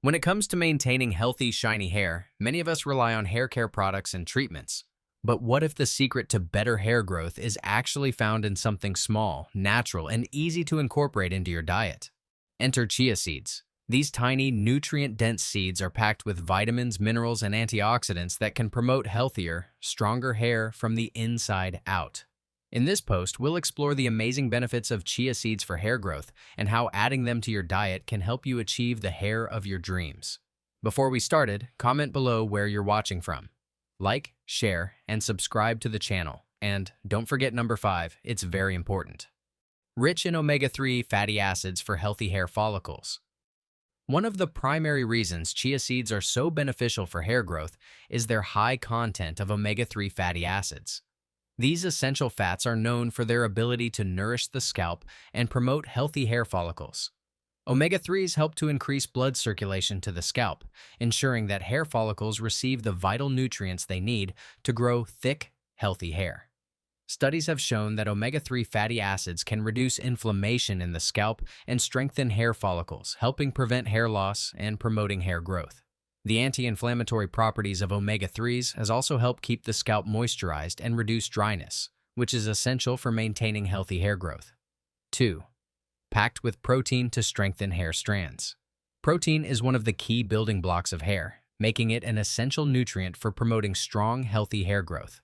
When it comes to maintaining healthy, shiny hair, many of us rely on hair care products and treatments. But what if the secret to better hair growth is actually found in something small, natural, and easy to incorporate into your diet? Enter chia seeds. These tiny, nutrient-dense seeds are packed with vitamins, minerals, and antioxidants that can promote healthier, stronger hair from the inside out. In this post, we'll explore the amazing benefits of chia seeds for hair growth and how adding them to your diet can help you achieve the hair of your dreams. Before we started, comment below where you're watching from. Like, share, and subscribe to the channel. And don't forget number 5, it's very important. Rich in omega-3 fatty acids for healthy hair follicles. One of the primary reasons chia seeds are so beneficial for hair growth is their high content of omega-3 fatty acids. These essential fats are known for their ability to nourish the scalp and promote healthy hair follicles. Omega-3s help to increase blood circulation to the scalp, ensuring that hair follicles receive the vital nutrients they need to grow thick, healthy hair. Studies have shown that omega-3 fatty acids can reduce inflammation in the scalp and strengthen hair follicles, helping prevent hair loss and promoting hair growth. The anti-inflammatory properties of omega-3s has also helped keep the scalp moisturized and reduce dryness, which is essential for maintaining healthy hair growth. 2. Packed with protein to strengthen hair strands. Protein is one of the key building blocks of hair, making it an essential nutrient for promoting strong, healthy hair growth.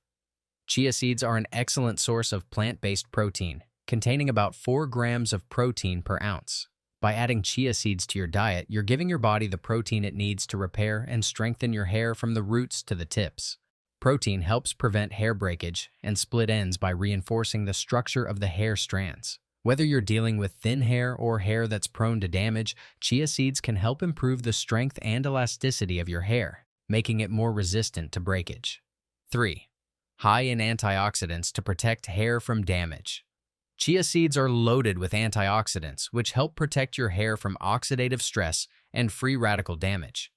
Chia seeds are an excellent source of plant-based protein, containing about 4 grams of protein per ounce. By adding chia seeds to your diet, you're giving your body the protein it needs to repair and strengthen your hair from the roots to the tips. Protein helps prevent hair breakage and split ends by reinforcing the structure of the hair strands. Whether you're dealing with thin hair or hair that's prone to damage, chia seeds can help improve the strength and elasticity of your hair, making it more resistant to breakage. 3. High in antioxidants to protect hair from damage. Chia seeds are loaded with antioxidants, which help protect your hair from oxidative stress and free radical damage.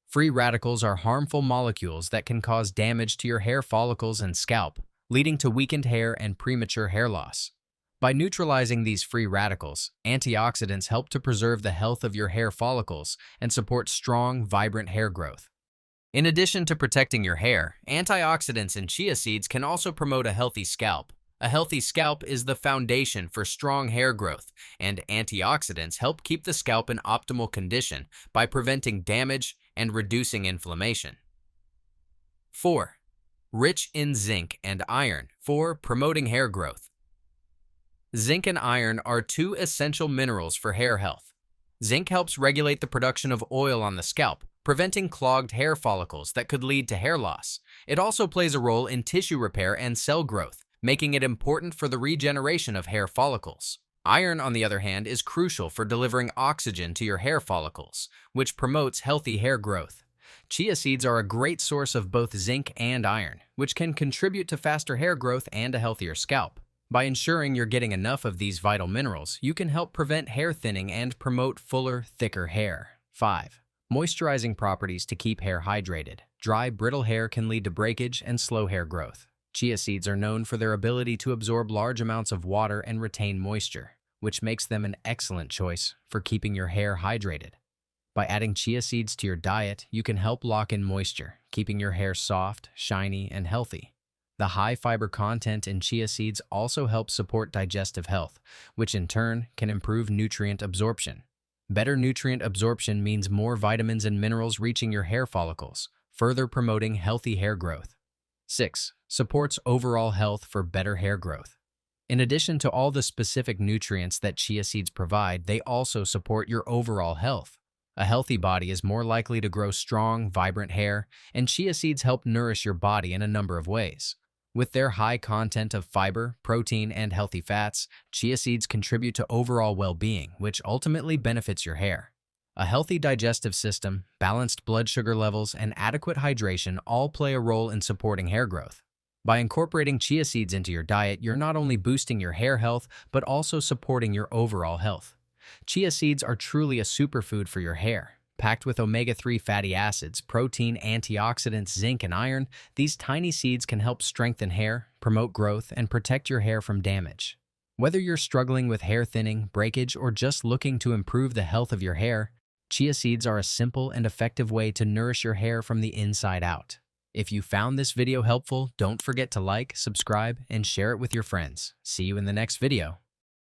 Free radicals are harmful molecules that can cause damage to your hair follicles and scalp, leading to weakened hair and premature hair loss. By neutralizing these free radicals, antioxidants help to preserve the health of your hair follicles and support strong, vibrant hair growth. In addition to protecting your hair, antioxidants in chia seeds can also promote a healthy scalp. A healthy scalp is the foundation for strong hair growth, and antioxidants help keep the scalp in optimal condition by preventing damage and reducing inflammation. 4. Rich in zinc and iron for promoting hair growth. Zinc and iron are 2 essential minerals for hair health. Zinc helps regulate the production of oil on the scalp, preventing clogged hair follicles that could lead to hair loss. It also plays a role in tissue repair and cell growth, making it important for the regeneration of hair follicles. Iron, on the other hand, is crucial for delivering oxygen to your hair follicles, which promotes healthy hair growth. Chia seeds are a great source of both zinc and iron, which can contribute to faster hair growth and a healthier scalp. By ensuring you're getting enough of these vital minerals, you can help prevent hair thinning and promote fuller, thicker hair. 5. Moisturizing properties to keep hair hydrated. Dry, brittle hair can lead to breakage and slow hair growth. Chia seeds are known for their ability to absorb large amounts of water and retain moisture, which makes them an excellent choice for keeping your hair hydrated. By adding chia seeds to your diet, you can help lock in moisture, keeping your hair soft, shiny, and healthy. The high fiber content in chia seeds also helps support digestive health, which in turn can improve nutrient absorption. Better nutrient absorption means more vitamins and minerals reaching your hair follicles, further promoting healthy hair growth. 6. Supports overall health for better hair growth. In addition to all the specific nutrients that chia seeds provide, they also support your overall health. A healthy body is more likely to grow strong, vibrant hair, and chia seeds help nourish your body in a number of ways. With their high content of fiber, protein, and healthy fats, chia seeds contribute to overall well-being, which ultimately benefits your hair. A healthy digestive system, balanced blood sugar levels, and adequate hydration all play a role in supporting hair growth. By incorporating chia seeds into your diet, you're not only boosting your hair health, but also supporting your overall health. Chia seeds are truly a superfood for your hair. Packed with omega-3 fatty acids, protein, antioxidants, zinc, and iron, these tiny seeds can help strengthen hair, promote growth, and protect your hair from damage. Whether you're struggling with hair thinning, breakage, or just looking to improve the health of your hair, Chia seeds are a simple and effective way to nourish your hair from the inside out. If you found this video helpful, don't forget to like, subscribe, and share it with your friends. See you in the next video.